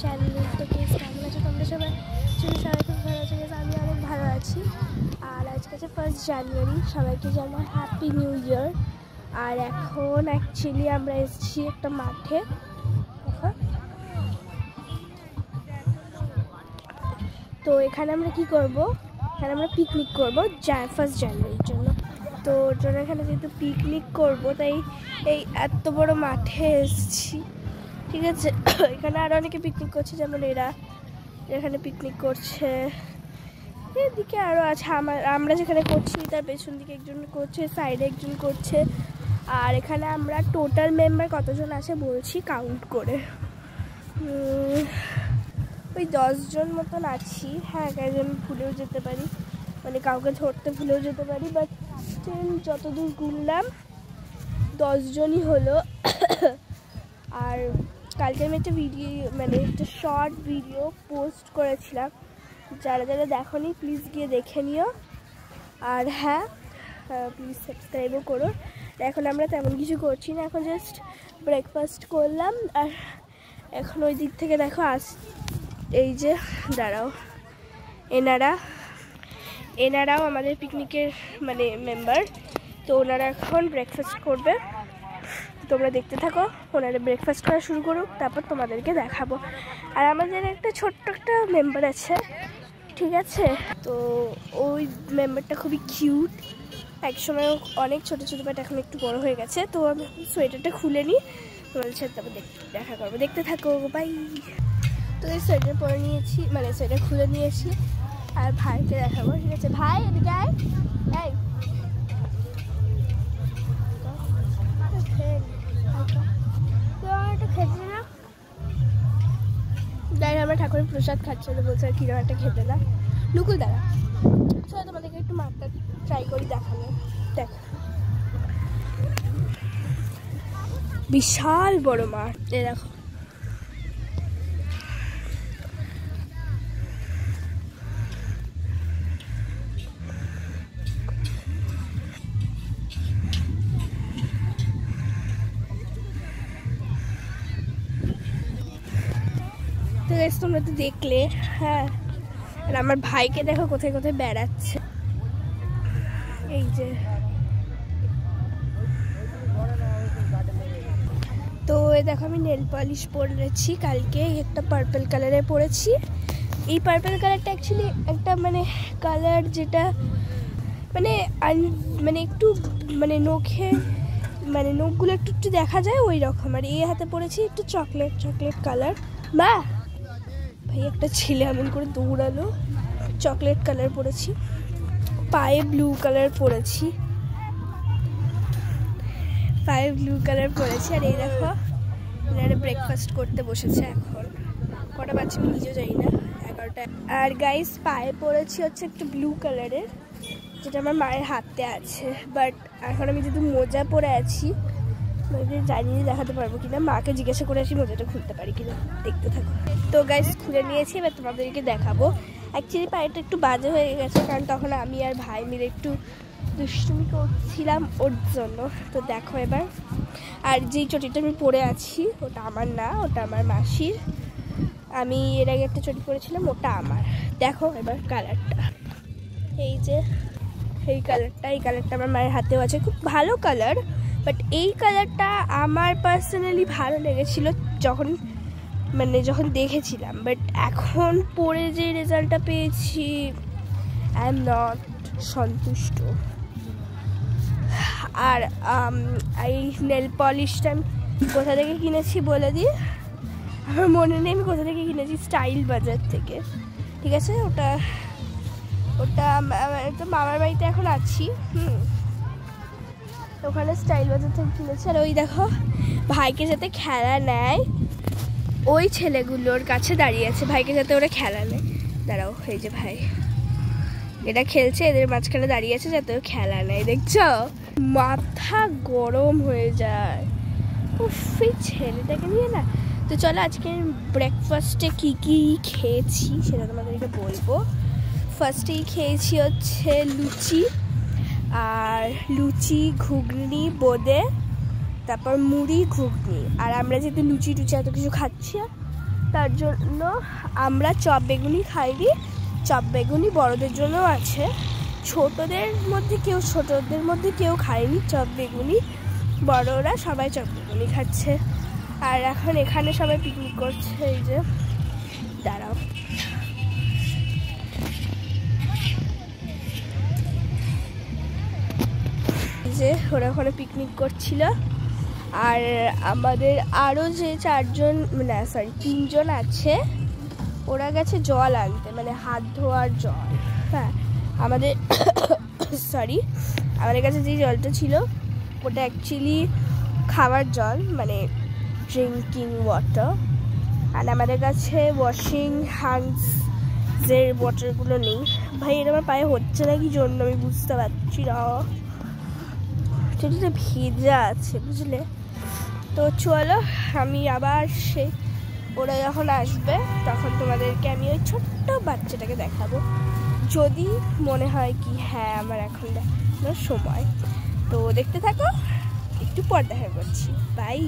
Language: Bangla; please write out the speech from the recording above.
চ্যানেল। তো প্লিজ কেমন আছো তোমরা সবাই? সবাই খুব ভালো আছো, আমি অনেক ভালো আছি। আর আজকে আছে 1 জানুয়ারি, সবাইকে জানাই হ্যাপি নিউ ইয়ার। আর এখন অ্যাকচুয়ালি আমরা এসেছি একটা মাঠে। তো এখানে আমরা কি করব, এখানে আমরা পিকনিক করবো 1 জানুয়ারির জন্য। তো ওর জন্য এখানে যেহেতু পিকনিক করবো তাই এই এত বড় মাঠে এসেছি, ঠিক আছে। এখানে আরও অনেকে পিকনিক করছে, যেমন এরা এখানে পিকনিক করছে, এদিকে আরও আছে। আমরা যেখানে করছি তার পেছন দিকে একজন করছে, সাইডে একজন করছে। আর এখানে আমরা টোটাল মেম্বার কতজন আছে বলছি কাউন্ট করে, ওই 10 জন মতন আছি। হ্যাঁ, একজন ভুলেও যেতে পারি, মানে কাউকে ধরতে ভুলেও যেতে পারি, বাট স্টিল যতদূর গুনলাম 10 জনই হলো। আর কালকে আমি একটা ভিডিও, মানে একটা শর্ট ভিডিও পোস্ট করেছিলাম, যারা যারা দেখোনি প্লিজ গিয়ে দেখে নিও। আর হ্যাঁ, প্লিজ সাবস্ক্রাইবও করো। এখন আমরা তেমন কিছু করছি না, এখন জাস্ট ব্রেকফাস্ট করলাম। আর এখন ওই দিক থেকে দেখো এই যে দাঁড়াও, এনারাও আমাদের পিকনিকের মানে মেম্বার। তো ওনারা এখন ব্রেকফাস্ট করবে, তোমরা দেখতে থাকো। ওনারা ব্রেকফাস্ট করা শুরু করুক, তারপর তোমাদেরকে দেখাবো। আর আমাদের একটা ছোট্ট একটা মেম্বার আছে, ঠিক আছে। তো ওই মেম্বারটা খুবই কিউট, একসময় অনেক ছোটো ছোটো, বাট এখন একটু বড় হয়ে গেছে। তো আমি সোয়েটারটা খুলে নিই, তোমাদের সাথে তারপর দেখা করবো, দেখতে থাকো, বাই। তো এই সোয়েটার পরে নিয়েছি, মানে সোয়েটার খুলে নিয়েছি, আর ভাইকে দেখাবো, ঠিক আছে। ভাই এদিকে আয়, এই খেতে না, যাই আমরা ঠাকুরের প্রসাদ খাচ্ছি, তো বলছে কিরকম একটা খেতে না। নুকুল দাঁড়া, চলো তোমাদেরকে একটু মাঠটা ট্রাই করি দেখানো। দেখ, বিশাল বড় মাঠ, এ দেখো। তো গাইস তোমরা তো দেখলে, হ্যাঁ। আর আমার ভাইকে দেখো কোথায় কোথায় বেড়াচ্ছে, এই যে। তো দেখো আমি নেল পলিশ পরেছি কালকে, একটা পার্পল কালারে পরেছি। এই পার্পল কালারটা অ্যাকচুয়ালি একটা মানে কালার যেটা মানে মানে একটু মানে নখে, মানে নখগুলো একটু একটু দেখা যায় ওই রকম। আর এই হাতে পরেছি একটু চকলেট কালার। বা ভাই একটা ছেলে এমন করে দৌড়ালো, চকলেট কালার পরেছি, পায়ে ব্লু কালার পরেছি, আর এই দেখো এনারা ব্রেকফাস্ট করতে বসেছে। এখন কটা বাচ্চা আমি নিজেও জানি না, 11টা। আর গাইস পায়ে পরেছি হচ্ছে একটু ব্লু কালারের, যেটা আমার মায়ের হাতে আছে। বাট এখন আমি যেহেতু মোজা পরে আছি, জানি দেখাতে পারবো কিনা, মাকে জিজ্ঞাসা করে আসি মোজাটা খুলতে পারি কিনা, দেখতে থাকো। তো গাইস খুলে নিয়েছি, এবার তোমাদেরকে দেখাবো। অ্যাকচুয়ালি পায়েটা একটু বাজে হয়ে গেছে, কারণ তখন আমি আর ভাই মিলে একটু দুষ্টুমি করছিলাম ওর জন্য। তো দেখো এবার, আর যেই চটিটা আমি পরে আছি ওটা আমার না, ওটা আমার মাসির। আমি এর আগে একটা চটি পরেছিলাম, ওটা আমার। দেখো এবার কালারটা, এই যে এই কালারটা আমার মায়ের হাতেও আছে, খুব ভালো কালার। বাট এই কালারটা আমার পার্সোনালি ভালো লেগেছিল যখন দেখেছিলাম, বাট এখন পরে যে রেজাল্টটা পেয়েছি আই এম নট সন্তুষ্ট। আর এই নেল পলিশটা আমি কোথা থেকে কিনেছি বলে দিই, আমার মনে নেই আমি কোথা থেকে কিনেছি, স্টাইল বাজার থেকে, ঠিক আছে। ওটা তো মামার বাড়িতে এখন আছি, ওখানে স্টাইল বাজার থেকে কিনেছি। আর ওই দেখো ভাইকে যাতে খেলা নেয়, ওই ছেলেগুলোর কাছে দাঁড়িয়ে আছে, ভাইকে যাতে ওরা খেলা নেয়। দাঁড়াও, এই যে ভাই এটা খেলছে, এদের মাঝখানে দাঁড়িয়ে আছে যাতে ও খেলা নেয়, দেখছো? মাথা গরম হয়ে যায় উফ এই ছেলেটাকে নিয়ে না। তো চলো আজকে ব্রেকফাস্টে কি কি খেয়েছি সেটা তোমাদেরকে বলবো। ফার্স্টেই খেয়েছি হচ্ছে লুচি, ঘুগনি, বোঁদে, তারপর মুড়ি, ঘুগনি। আর আমরা যেহেতু লুচি এত কিছু খাচ্ছি, তার জন্য আমরা চপ বেগুনি খাইনি, চপ বেগুনি বড়দের জন্য আছে, ছোটদের মধ্যে কেউ খায়নি চপ বেগুনি, বড়রা সবাই চপ বেগুনি খাচ্ছে। আর এখন এখানে সবাই পিকনিক করছে। এই যে দাঁড়াও, যে ওরা ওখানে পিকনিক করছিল। আর আমাদের আরও যে 3জন আছে, ওরা গেছে জল আনতে, মানে হাত ধোয়ার জল। হ্যাঁ, আমাদের আমাদের কাছে যে জলটা ছিল ওটা অ্যাকচুয়ালি খাওয়ার জল, মানে ড্রিঙ্কিং ওয়াটার। আর আমাদের কাছে ওয়াশিং হ্যান্ডসের ওয়াটারগুলো নেই। ভাই, এটা আমার পায়ে হচ্ছে না কি জন্য আমি বুঝতে পারছি না, সেটা ভেজা আছে, বুঝলে? তো চলো, আমি আবার ওরা যখন আসবে তখন তোমাদেরকে আমি ওই ছোট্ট বাচ্চাটাকে দেখাবো, যদি মনে হয় কি হ্যাঁ আমার এখন দেখানোর সময়। তো দেখতে থাকো, একটু পর দেখা করছি। বাই।